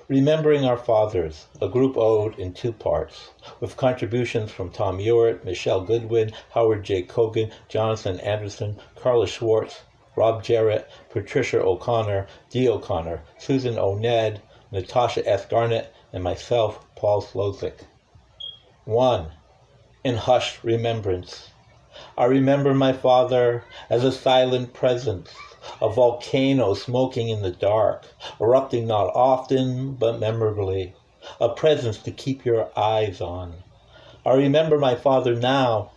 Remembering Our Fathers, a group ode in 2 parts, with contributions from Tom Ewart, Mishelle Goodwin, Howard J. Kogan, Jonathan Andersen, Carla Schwartz, Rob Jaret, Patricia O'Connor, Dee O'Connor, Susan O. Nedd, Natasha S. Garnett, and myself, Paul Szlosek. 1. In hushed remembrance. I remember my father as a silent presence, a volcano smoking in the dark, erupting not often but memorably, a presence to keep your eyes on. I remember my father now,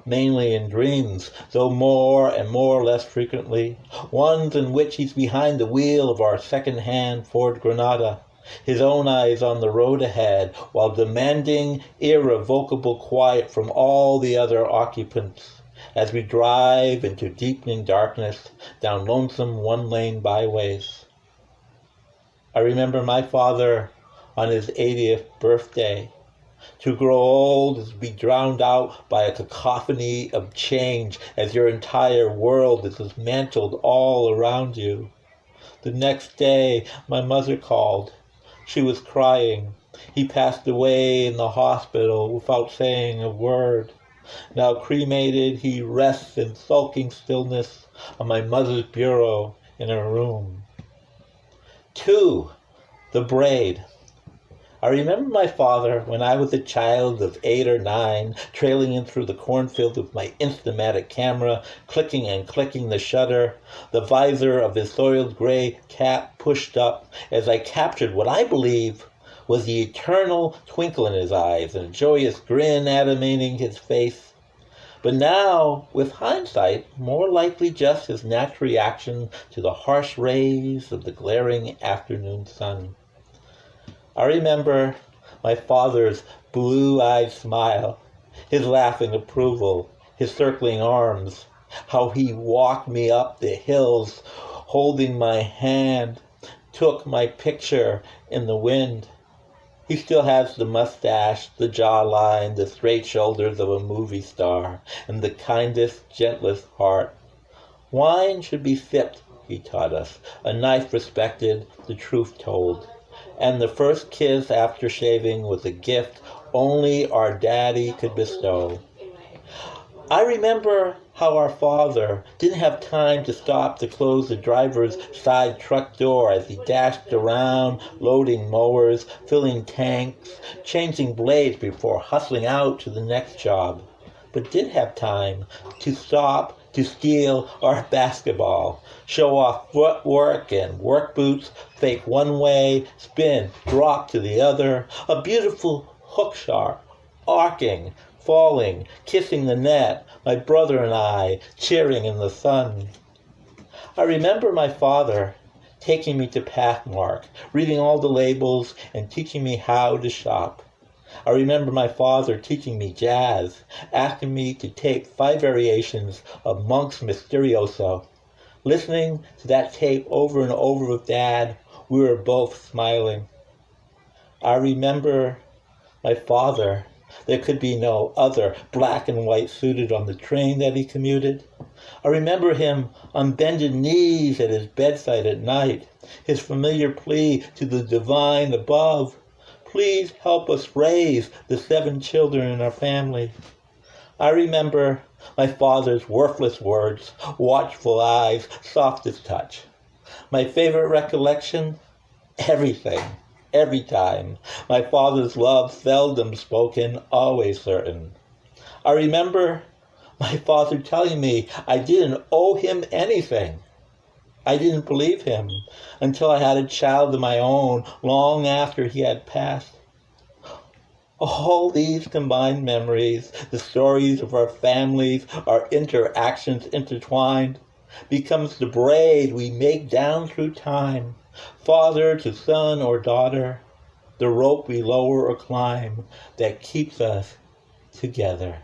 mainly in dreams, though more and more less frequently, ones in which he's behind the wheel of our second-hand Ford Granada, his own eyes on the road ahead, while demanding irrevocable quiet from all the other occupants, as we drive into deepening darkness down lonesome one-lane byways. I remember my father on his 80th birthday. To grow old is to be drowned out by a cacophony of change as your entire world is dismantled all around you. The next day, my mother called. She was crying. He passed away in the hospital without saying a word. Now cremated, he rests in sulking stillness on my mother's bureau in her room. 2. The braid. I remember my father when I was a child of 8 or 9, trailing in through the cornfield with my Instamatic camera, clicking and clicking the shutter, the visor of his soiled gray cap pushed up as I captured what I believe was the eternal twinkle in his eyes and a joyous grin animating his face. But now, with hindsight, more likely just his natural reaction to the harsh rays of the glaring afternoon sun. I remember my father's blue-eyed smile, his laughing approval, his circling arms, how he walked me up the hills, holding my hand, took my picture in the wind. He still has the mustache, the jawline, the straight shoulders of a movie star, and the kindest, gentlest heart. Wine should be sipped, he taught us, a knife respected, the truth told. And the first kiss after shaving was a gift only our daddy could bestow. I remember how our father didn't have time to stop to close the driver's side truck door as he dashed around, loading mowers, filling tanks, changing blades before hustling out to the next job, but did have time to stop to steal our basketball, show off footwork and work boots, fake one way, spin, drop to the other, a beautiful hook shot, arcing, falling, kissing the net, my brother and I cheering in the sun. I remember my father taking me to Pathmark, reading all the labels and teaching me how to shop. I remember my father teaching me jazz, asking me to tape 5 variations of Monk's Mysterioso. Listening to that tape over and over with Dad, we were both smiling. I remember my father. There could be no other, black and white suited on the train that he commuted. I remember him on bended knees at his bedside at night, his familiar plea to the divine above. Please help us raise the 7 children in our family. I remember my father's worthless words, watchful eyes, softest touch. My favorite recollection? Everything, every time. My father's love, seldom spoken, always certain. I remember my father telling me I didn't owe him anything. I didn't believe him until I had a child of my own long after he had passed. All these combined memories, the stories of our families, our interactions intertwined, becomes the braid we make down through time, father to son or daughter, the rope we lower or climb that keeps us together.